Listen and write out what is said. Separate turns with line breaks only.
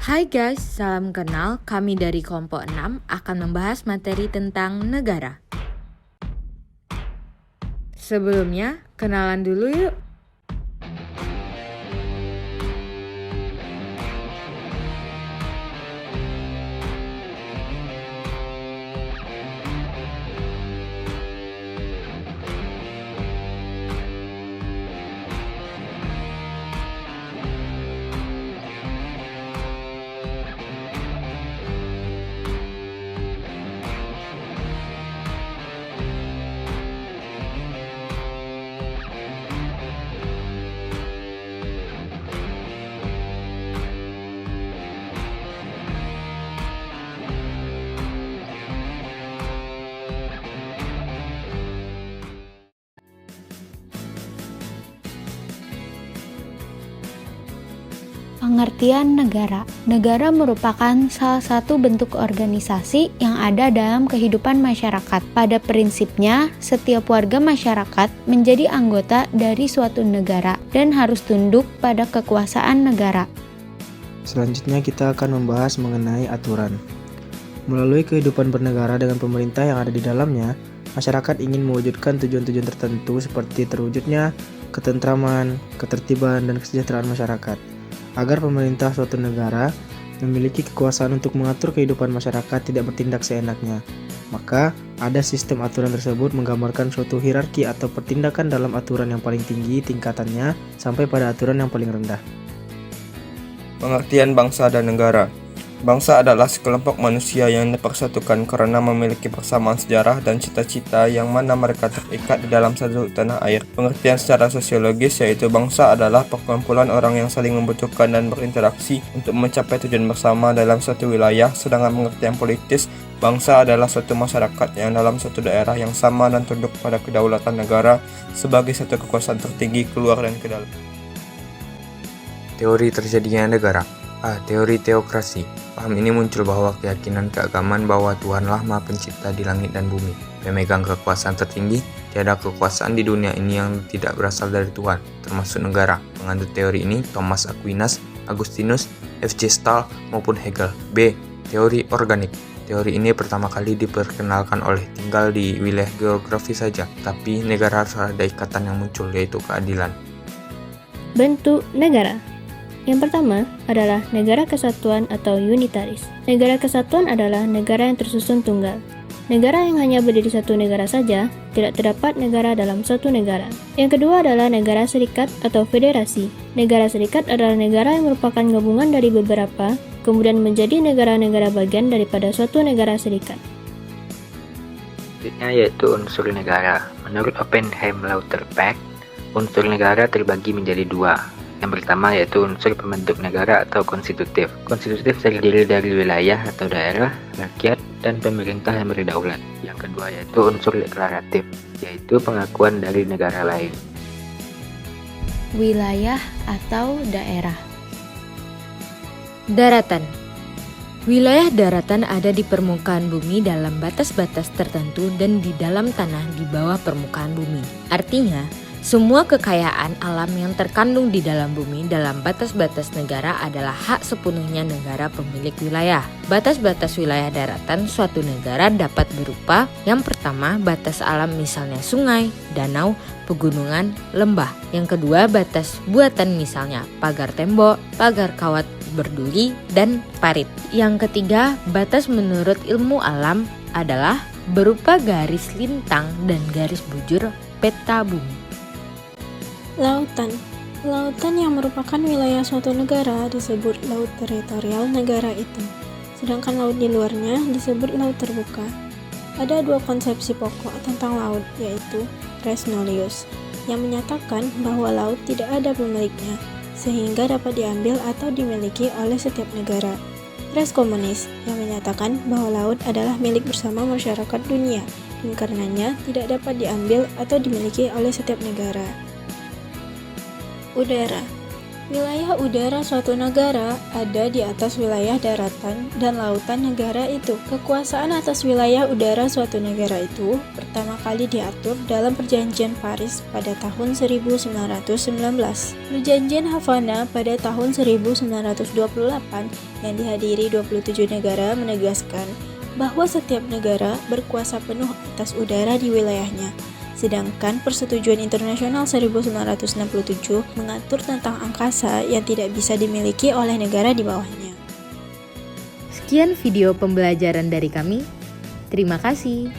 Hai guys, salam kenal. Kami dari kelompok 6 akan membahas materi tentang negara. Sebelumnya, kenalan dulu yuk.
Pengertian negara. Negara merupakan salah satu bentuk organisasi yang ada dalam kehidupan masyarakat. Pada prinsipnya, setiap warga masyarakat menjadi anggota dari suatu negara dan harus tunduk pada kekuasaan negara.
Selanjutnya kita akan membahas mengenai aturan. Melalui kehidupan bernegara dengan pemerintah yang ada di dalamnya, masyarakat ingin mewujudkan tujuan-tujuan tertentu seperti terwujudnya ketentraman, ketertiban, dan kesejahteraan masyarakat. Agar pemerintah suatu negara memiliki kekuasaan untuk mengatur kehidupan masyarakat tidak bertindak seenaknya. Maka, ada sistem aturan tersebut menggambarkan suatu hierarki atau pertindakan dalam aturan yang paling tinggi tingkatannya sampai pada aturan yang paling rendah.
Pengertian bangsa dan negara. Bangsa adalah sekelompok manusia yang dipersatukan karena memiliki persamaan sejarah dan cita-cita yang mana mereka terikat di dalam satu tanah air. Pengertian secara sosiologis yaitu bangsa adalah perkumpulan orang yang saling membutuhkan dan berinteraksi untuk mencapai tujuan bersama dalam suatu wilayah, sedangkan pengertian politis, bangsa adalah suatu masyarakat yang dalam suatu daerah yang sama dan tunduk pada kedaulatan negara sebagai satu kekuasaan tertinggi keluar dan ke dalam.
Teori terjadinya negara. Teori teokrasi. Paham ini muncul bahwa keyakinan keagamaan bahwa Tuhanlah Maha Pencipta di langit dan bumi, pemegang kekuasaan tertinggi. Tiada kekuasaan di dunia ini yang tidak berasal dari Tuhan, termasuk negara. Penganut teori ini Thomas Aquinas, Agustinus, F.J. Stahl, maupun Hegel. B. Teori organik. Teori ini pertama kali diperkenalkan oleh tinggal di wilayah geografi saja, tapi negara harus ada ikatan yang muncul, yaitu keadilan.
Bentuk negara. Yang pertama adalah negara kesatuan atau unitaris. Negara kesatuan adalah negara yang tersusun tunggal. Negara yang hanya berdiri satu negara saja, tidak terdapat negara dalam satu negara. Yang kedua adalah negara serikat atau federasi. Negara serikat adalah negara yang merupakan gabungan dari beberapa, kemudian menjadi negara-negara bagian daripada suatu negara serikat.
Selanjutnya yaitu unsur negara. Menurut Oppenheim-Lauterbach, unsur negara terbagi menjadi dua. Yang pertama yaitu unsur pembentuk negara atau konstitutif. Konstitutif terdiri dari wilayah atau daerah, rakyat, dan pemerintah yang berdaulat. Yang kedua yaitu unsur deklaratif, yaitu pengakuan dari negara lain.
Wilayah atau daerah.
Daratan. Wilayah daratan ada di permukaan bumi dalam batas-batas tertentu dan di dalam tanah di bawah permukaan bumi. Artinya, semua kekayaan alam yang terkandung di dalam bumi dalam batas-batas negara adalah hak sepenuhnya negara pemilik wilayah. Batas-batas wilayah daratan suatu negara dapat berupa: yang pertama, batas alam misalnya sungai, danau, pegunungan, lembah. Yang kedua, batas buatan misalnya pagar tembok, pagar kawat berduri, dan parit. Yang ketiga, batas menurut ilmu alam adalah berupa garis lintang dan garis bujur peta bumi.
Lautan. Lautan yang merupakan wilayah suatu negara disebut laut teritorial negara itu. Sedangkan laut di luarnya disebut laut terbuka. Ada dua konsepsi pokok tentang laut, yaitu res nullius, yang menyatakan bahwa laut tidak ada pemiliknya, sehingga dapat diambil atau dimiliki oleh setiap negara. Res communis, yang menyatakan bahwa laut adalah milik bersama masyarakat dunia, dan karenanya tidak dapat diambil atau dimiliki oleh setiap negara. Udara. Wilayah udara suatu negara ada di atas wilayah daratan dan lautan negara itu. Kekuasaan atas wilayah udara suatu negara itu pertama kali diatur dalam Perjanjian Paris pada tahun 1919. Perjanjian Havana pada tahun 1928 yang dihadiri 27 negara menegaskan bahwa setiap negara berkuasa penuh atas udara di wilayahnya. Sedangkan Persetujuan Internasional 1967 mengatur tentang angkasa yang tidak bisa dimiliki oleh negara di bawahnya.
Sekian video pembelajaran dari kami. Terima kasih.